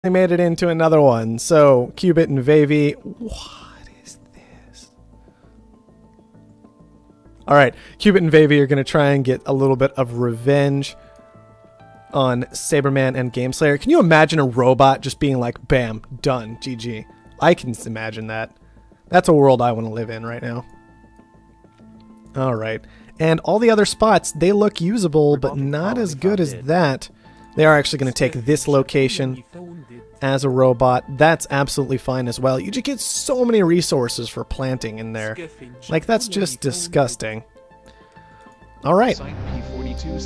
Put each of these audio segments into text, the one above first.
They made it into another one. So, Cubit and Vavy. What is this? Alright, Cubit and Vavy are going to try and get a little bit of revenge on Saberman and Gameslayer. Can you imagine a robot just being like, bam, done, GG? I can imagine that. That's a world I want to live in right now. Alright, and all the other spots, they look usable, but not as good as that. They are actually going to take this location as a robot. That's absolutely fine as well. You just get so many resources for planting in there. Like, that's just disgusting. Alright.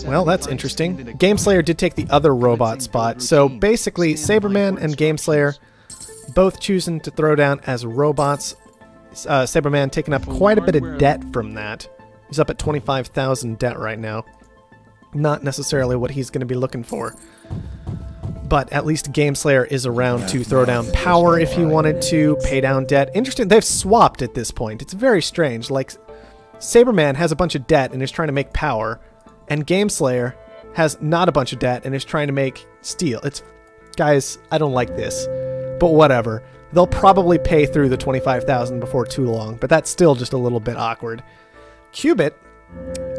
Well, that's interesting. Gameslayer did take the other robot spot. So basically, Saberman and Gameslayer both choosing to throw down as robots. Saberman taking up quite a bit of debt from that. He's up at 25,000 debt right now. Not necessarily what he's going to be looking for. But at least Gameslayer is around to throw down power if he wanted to, pay down debt. Interesting, they've swapped at this point. It's very strange. Like, Saberman has a bunch of debt and is trying to make power, and Gameslayer has not a bunch of debt and is trying to make steel. It's, guys, I don't like this, but whatever. They'll probably pay through the 25,000 before too long, but that's still just a little bit awkward. Cubit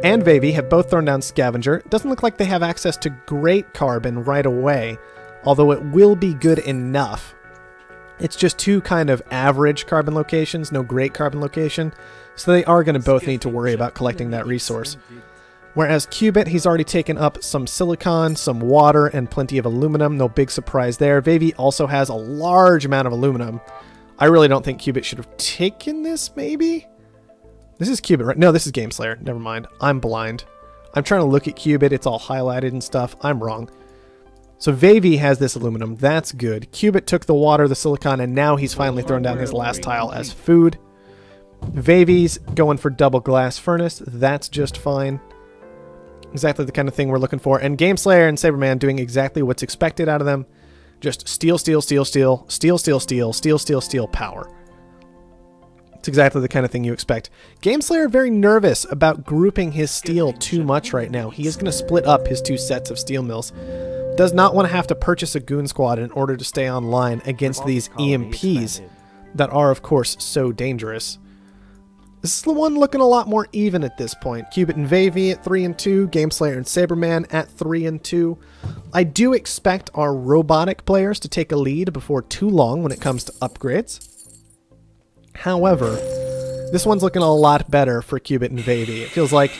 and Vavy have both thrown down Scavenger. It doesn't look like they have access to great carbon right away, although it will be good enough. It's just two kind of average carbon locations, no great carbon location, so they are going to both need to worry about collecting that resource. Whereas Cubit, he's already taken up some silicon, some water, and plenty of aluminum. No big surprise there. Vavy also has a large amount of aluminum. I really don't think Cubit should have taken this, maybe? This is Cubit, right? No, this is Gameslayer. Never mind. I'm blind. I'm trying to look at Cubit. It's all highlighted and stuff. I'm wrong. So Vavy has this aluminum. That's good. Cubit took the water, the silicon, and now he's finally thrown down his last tile as food. Vavy's going for double glass furnace. That's just fine. Exactly the kind of thing we're looking for. And Gameslayer and Saberman doing exactly what's expected out of them. Just steal, steal, steal, steal, steal, steal, steal, steal, steal, steal, power. It's exactly the kind of thing you expect. Gameslayer very nervous about grouping his steel too much right now. He is going to split up his two sets of steel mills. Does not want to have to purchase a goon squad in order to stay online against these EMPs that are, of course, so dangerous. This is the one looking a lot more even at this point. Cubit and Vavy at 3 and 2, Gameslayer and Saberman at 3 and 2. I do expect our robotic players to take a lead before too long when it comes to upgrades. However, this one's looking a lot better for Cubit and Vavy. It feels like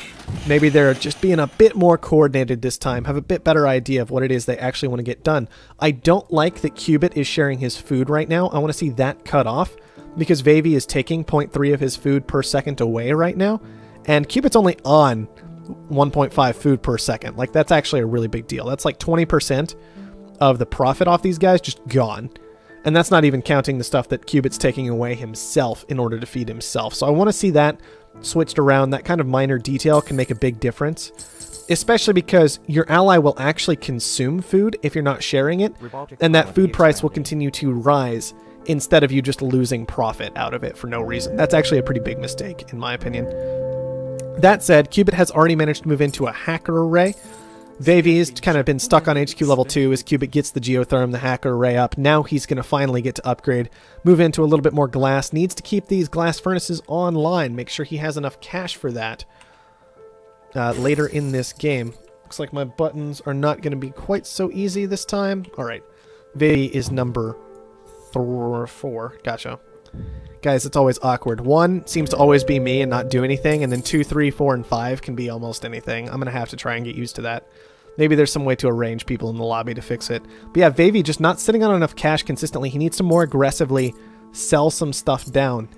maybe they're just being a bit more coordinated this time, have a bit better idea of what it is they actually want to get done. I don't like that Cubit is sharing his food right now. I want to see that cut off because Vavy is taking 0.3 of his food per second away right now, and Cubit's only on 1.5 food per second. Like, that's actually a really big deal. That's like 20% of the profit off these guys just gone. And that's not even counting the stuff that Cubit's taking away himself in order to feed himself. So I want to see that switched around. That kind of minor detail can make a big difference, especially because your ally will actually consume food if you're not sharing it, and that food price will continue to rise instead of you just losing profit out of it for no reason. That's actually a pretty big mistake, in my opinion. That said, Cubit has already managed to move into a hacker array. Vavy has kind of been stuck on HQ level 2 as Cubit gets the geotherm, the hacker array up. Now he's going to finally get to upgrade, move into a little bit more glass. Needs to keep these glass furnaces online, make sure he has enough cash for that later in this game. Looks like my buttons are not going to be quite so easy this time. Alright, Vavy is number 4. Gotcha. Guys, it's always awkward. 1 seems to always be me and not do anything, and then 2, 3, 4, and 5 can be almost anything. I'm going to have to try and get used to that. Maybe there's some way to arrange people in the lobby to fix it. But yeah, Vavy just not sitting on enough cash consistently. He needs to more aggressively sell some stuff down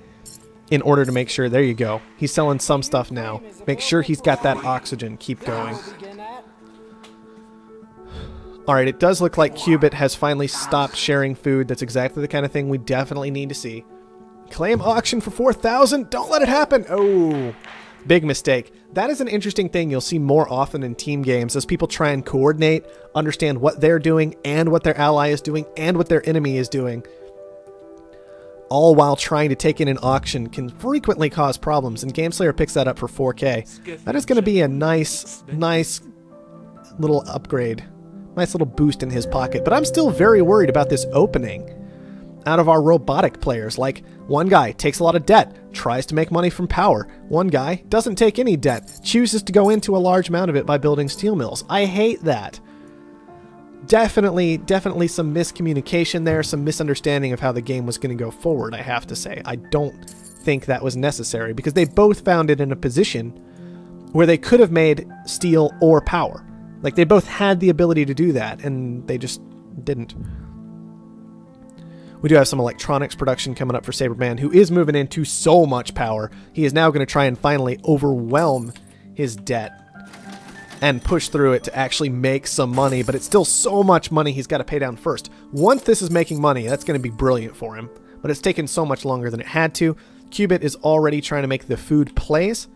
in order to make sure... There you go. He's selling some stuff now. Make sure he's got that oxygen. Keep going. Alright, it does look like Cubit has finally stopped sharing food. That's exactly the kind of thing we definitely need to see. Claim auction for 4,000? Don't let it happen! Oh, big mistake. That is an interesting thing you'll see more often in team games as people try and coordinate, understand what they're doing and what their ally is doing and what their enemy is doing. All while trying to take in an auction can frequently cause problems, and Gameslayer picks that up for 4K. That is going to be a nice little upgrade. Nice little boost in his pocket. But I'm still very worried about this opening out of our robotic players. Like, one guy takes a lot of debt, tries to make money from power. One guy doesn't take any debt, chooses to go into a large amount of it by building steel mills. I hate that. Definitely some miscommunication there, some misunderstanding of how the game was going to go forward, I have to say. I don't think that was necessary, because they both found it in a position where they could have made steel or power. Like, they both had the ability to do that, and they just didn't. We do have some electronics production coming up for Sabreman, who is moving into so much power. He is now going to try and finally overwhelm his debt and push through it to actually make some money, but it's still so much money he's got to pay down first. Once this is making money, that's going to be brilliant for him, but it's taken so much longer than it had to. Cubit is already trying to make the food plays.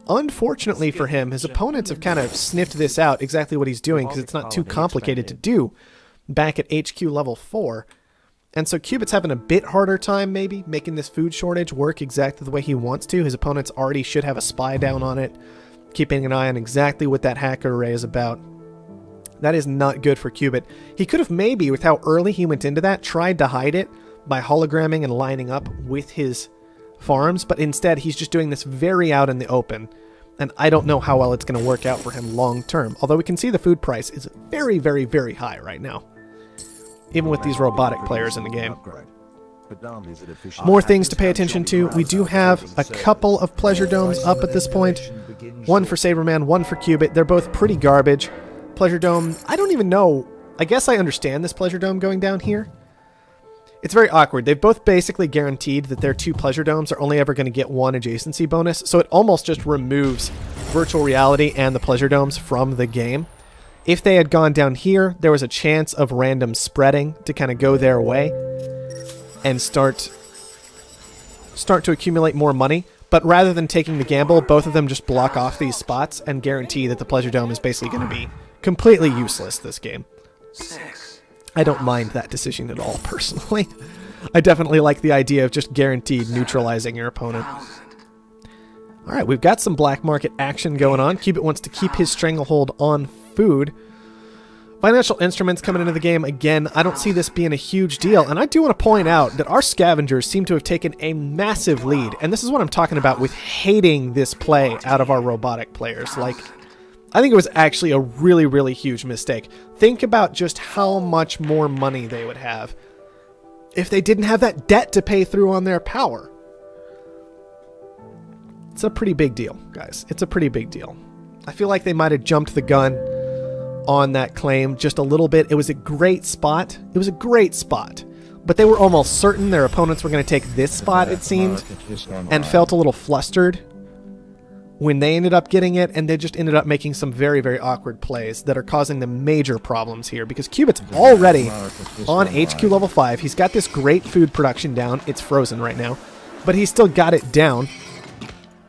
Unfortunately for him, his opponents have kind of sniffed this out, exactly what he's doing, because it's not too complicated to do back at HQ level 4. And so Cubit's having a bit harder time, maybe, making this food shortage work exactly the way he wants to. His opponents already should have a spy down on it, keeping an eye on exactly what that hacker array is about. That is not good for Cubit. He could have maybe, with how early he went into that, tried to hide it by hologramming and lining up with his farms, but instead he's just doing this very out in the open, and I don't know how well it's going to work out for him long term, although we can see the food price is very, very, very high right now, even with these robotic players in the game. More things to pay attention to. We do have a couple of pleasure domes up at this point. One for Sabreman, one for Cubit. They're both pretty garbage. Pleasure dome, I don't even know. I guess I understand this pleasure dome going down here. It's very awkward. They've both basically guaranteed that their 2 pleasure domes are only ever going to get 1 adjacency bonus, so it almost just removes virtual reality and the pleasure domes from the game. If they had gone down here, there was a chance of random spreading to kind of go their way and start to accumulate more money. But rather than taking the gamble, both of them just block off these spots and guarantee that the pleasure dome is basically going to be completely useless this game. I don't mind that decision at all, personally. I definitely like the idea of just guaranteed neutralizing your opponent. Alright, we've got some black market action going on. Cubit wants to keep his stranglehold on food. Financial instruments coming into the game again. I don't see this being a huge deal, and I do want to point out that our scavengers seem to have taken a massive lead, and this is what I'm talking about with hating this play out of our robotic players. Like, I think it was actually a really, really huge mistake. Think about just how much more money they would have if they didn't have that debt to pay through on their power. It's a pretty big deal, guys. It's a pretty big deal. I feel like they might have jumped the gun on that claim just a little bit. It was a great spot. It was a great spot. But they were almost certain their opponents were going to take this spot, it seemed, and felt a little flustered when they ended up getting it, and they just ended up making some very, very awkward plays that are causing them major problems here, because Cubit's already on HQ level 5. He's got this great food production down. It's frozen right now, but he's still got it down.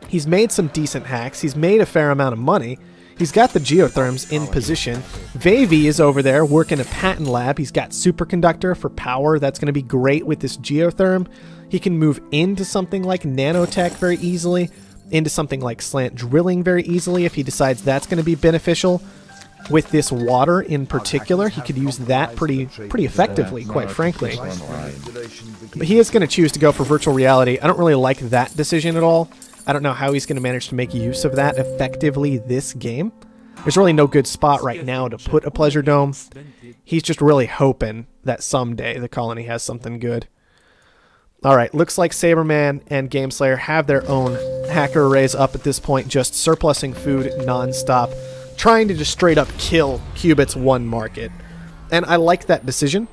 He's made some decent hacks. He's made a fair amount of money. He's got the geotherms in position. Vavy is over there working a patent lab. He's got superconductor for power. That's going to be great with this geotherm. He can move into something like nanotech very easily, into something like slant drilling very easily if he decides that's going to be beneficial. With this water in particular, he could use that pretty effectively, quite frankly. But he is going to choose to go for virtual reality. I don't really like that decision at all. I don't know how he's going to manage to make use of that effectively this game. There's really no good spot right now to put a pleasure dome. He's just really hoping that someday the colony has something good. Alright, looks like Sabreman and Gameslayer have their own hacker arrays up at this point, just surplusing food non-stop, trying to just straight up kill Cubit's one market. And I like that decision.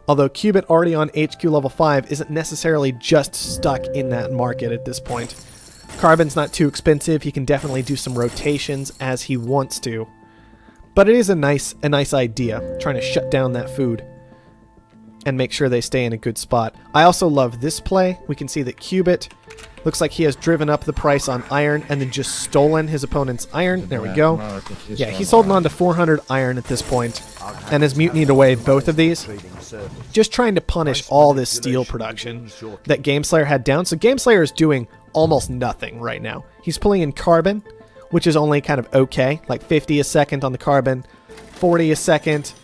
Although Cubit already on HQ level 5 isn't necessarily just stuck in that market at this point. Carbon's not too expensive. He can definitely do some rotations as he wants to. But it is a nice idea, trying to shut down that food and make sure they stay in a good spot. I also love this play. We can see that Cubit looks like he has driven up the price on iron and then just stolen his opponent's iron. There we go. Yeah, he's holding on to 400 iron at this point and has mutinied away both of these. Just trying to punish all this steel production that Gameslayer had down. So Gameslayer is doing almost nothing right now. He's pulling in carbon, which is only kind of okay, like 50 a second on the carbon, 40 a second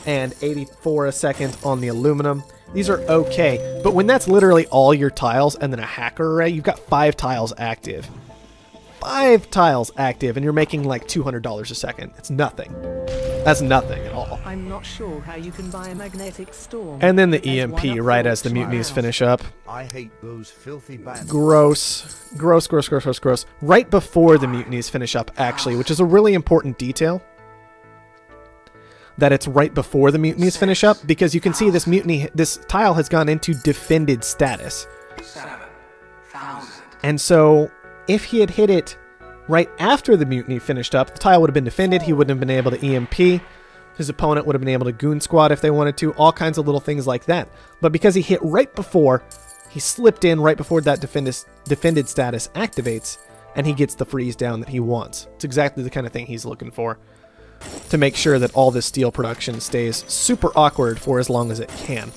and 84 a second on the aluminum. These are okay, but when that's literally all your tiles and then a hacker array, you've got 5 tiles active. 5 tiles active, and you're making like $200 a second. It's nothing. That's nothing at all. I'm not sure how you can buy a magnetic storm. And then the EMP right as the mutinies finish up. I hate those filthy bandits. Gross. Gross, gross, gross, gross, gross. Right before the mutinies finish up, actually, which is a really important detail. That it's right before the mutinies finish up, because you can see this mutiny, this tile has gone into defended status. 7,000. And so, if he had hit it right after the mutiny finished up, the tile would have been defended, he wouldn't have been able to EMP, his opponent would have been able to goon squad if they wanted to, all kinds of little things like that. But because he hit right before, he slipped in right before that defended status activates, and he gets the freeze down that he wants. It's exactly the kind of thing he's looking for, to make sure that all this steel production stays super awkward for as long as it can.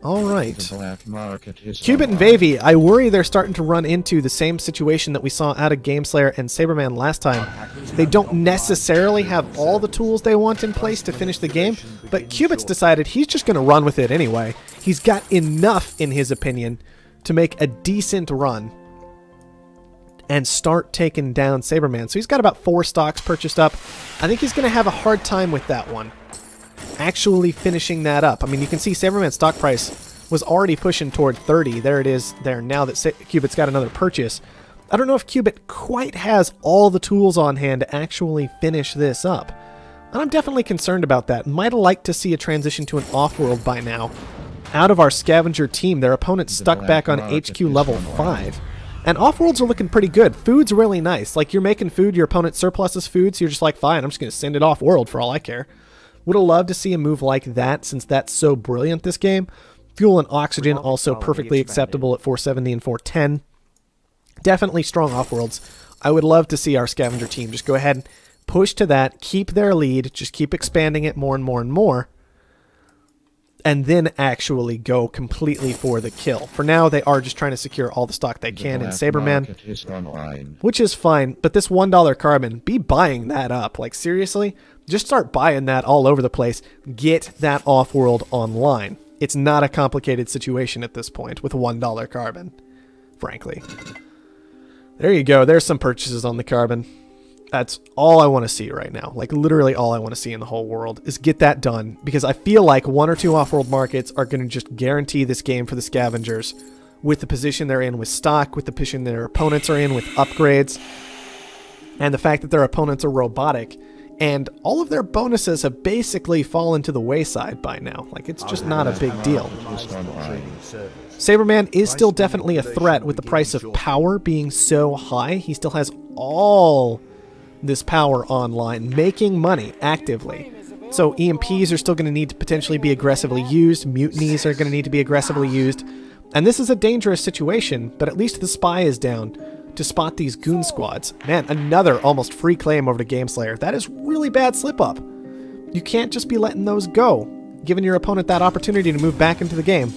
Alright. Cubit and Vavy, I worry they're starting to run into the same situation that we saw out of Gameslayer and Saberman last time. They don't necessarily have all the tools they want in place to finish the game, but Cubit's decided he's just going to run with it anyway. He's got enough, in his opinion, to make a decent run and start taking down Saberman. So he's got about 4 stocks purchased up. I think he's going to have a hard time with that one, actually finishing that up. I mean, you can see Saberman's stock price was already pushing toward 30. There it is there now that Cubit's got another purchase. I don't know if Cubit quite has all the tools on hand to actually finish this up. And I'm definitely concerned about that. Might have liked to see a transition to an off-world by now. Out of our scavenger team, their opponent's stuck back on HQ level 5. And off-worlds are looking pretty good. Food's really nice. Like, you're making food, your opponent surpluses food, so you're just like, fine, I'm just going to send it off-world for all I care. Would have loved to see a move like that, since that's so brilliant this game. Fuel and oxygen also perfectly acceptable at 470 and 410. Definitely strong off-worlds. I would love to see our scavenger team just go ahead and push to that, keep their lead, just keep expanding it more and more and more, and then actually go completely for the kill. For now, they are just trying to secure all the stock they can in Saberman, which is fine, but this $1 carbon, be buying that up. Like, seriously, just start buying that all over the place. Get that off-world online. It's not a complicated situation at this point with $1 carbon, frankly. There you go. There's some purchases on the carbon. That's all I want to see right now. Like, literally all I want to see in the whole world is get that done, because I feel like 1 or 2 off-world markets are going to just guarantee this game for the scavengers with the position they're in with stock, with the position their opponents are in with upgrades, and the fact that their opponents are robotic, and all of their bonuses have basically fallen to the wayside by now. Like, it's just not a big deal. Saberman is still definitely a threat with the price of power being so high. He still has all this power online, making money actively. So EMPs are still going to need to potentially be aggressively used. Mutinies are going to need to be aggressively used. And this is a dangerous situation, but at least the spy is down to spot these goon squads. Man, another almost free claim over to Gameslayer. That is really bad slip-up. You can't just be letting those go, giving your opponent that opportunity to move back into the game.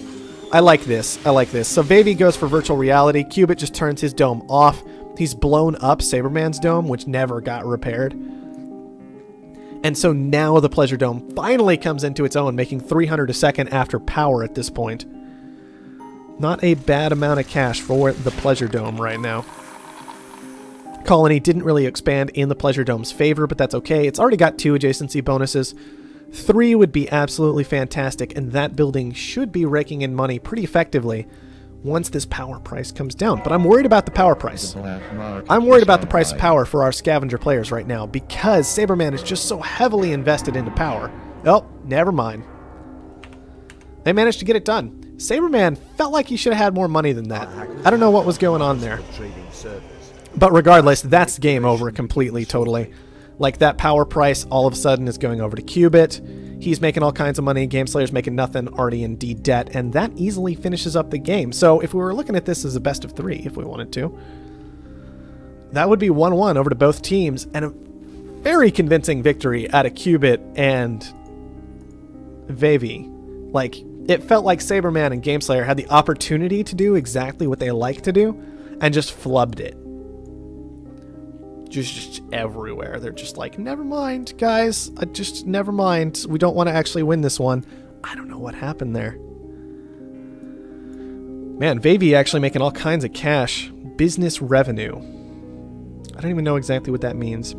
I like this. I like this. So Vavy goes for virtual reality. Cubit just turns his dome off. He's blown up Saberman's dome, which never got repaired. And so now the Pleasure Dome finally comes into its own, making 300 a second after power at this point. Not a bad amount of cash for the Pleasure Dome right now. Colony didn't really expand in the Pleasure Dome's favor, but that's okay. It's already got 2 adjacency bonuses. 3 would be absolutely fantastic, and that building should be raking in money pretty effectively once this power price comes down. But I'm worried about the power price. I'm worried about the price of power for our scavenger players right now, because Saberman is just so heavily invested into power. Oh, never mind. They managed to get it done. Saberman felt like he should have had more money than that. I don't know what was going on there. But regardless, that's game over completely, totally. Like, that power price all of a sudden is going over to Cubit. He's making all kinds of money. Gameslayer's making nothing, already in D debt, and that easily finishes up the game. So if we were looking at this as a best of 3, if we wanted to, that would be 1-1 over to both teams, and a very convincing victory out of Cubit and Vavy. Like, it felt like Saberman and Gameslayer had the opportunity to do exactly what they like to do, and just flubbed it. Just everywhere. They're just like, never mind, guys. Just never mind. We don't want to actually win this one. I don't know what happened there. Man, Vavi actually making all kinds of cash. Business revenue. I don't even know exactly what that means.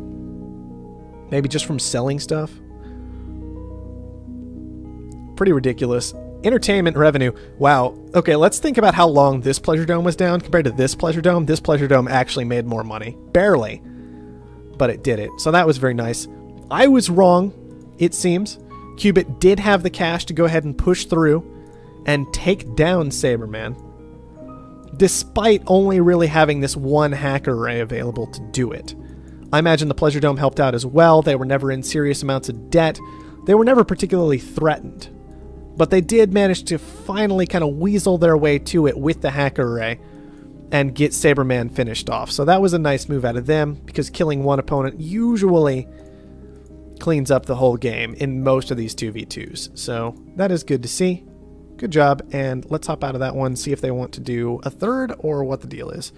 Maybe just from selling stuff? Pretty ridiculous. Entertainment revenue. Wow. Okay, let's think about how long this Pleasure Dome was down compared to this Pleasure Dome. This Pleasure Dome actually made more money. Barely. But it did it. So that was very nice. I was wrong, it seems. Cubit did have the cash to go ahead and push through and take down Saberman, despite only really having this one hacker array available to do it. I imagine the Pleasure Dome helped out as well. They were never in serious amounts of debt. They were never particularly threatened. But they did manage to finally kind of weasel their way to it with the hacker array and get Saberman finished off. So that was a nice move out of them, because killing one opponent usually cleans up the whole game in most of these 2v2s. So that is good to see. Good job, and let's hop out of that one, see if they want to do a third or what the deal is.